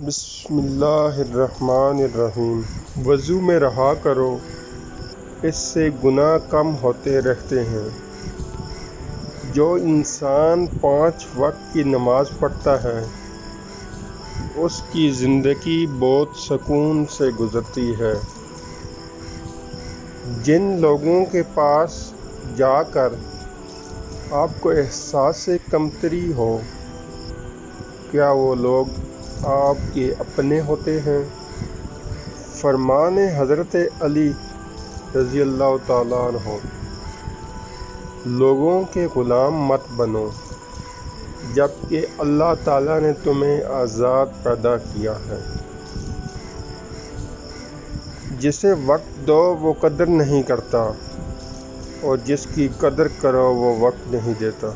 بسم اللہ الرحمن الرحیم۔ وضو میں رہا کرو، اس سے گناہ کم ہوتے رہتے ہیں۔ جو انسان 5 وقت کی نماز پڑھتا ہے اس کی زندگی بہت سکون سے گزرتی ہے۔ جن لوگوں کے پاس جا کر آپ کو احساس کمتری ہو، کیا وہ لوگ آپ کے اپنے ہوتے ہیں؟ فرمان حضرت علی رضی اللہ تعالیٰ عنہ: لوگوں کے غلام مت بنو جبکہ اللہ تعالیٰ نے تمہیں آزاد پیدا کیا ہے۔ جسے وقت دو وہ قدر نہیں کرتا، اور جس کی قدر کرو وہ وقت نہیں دیتا۔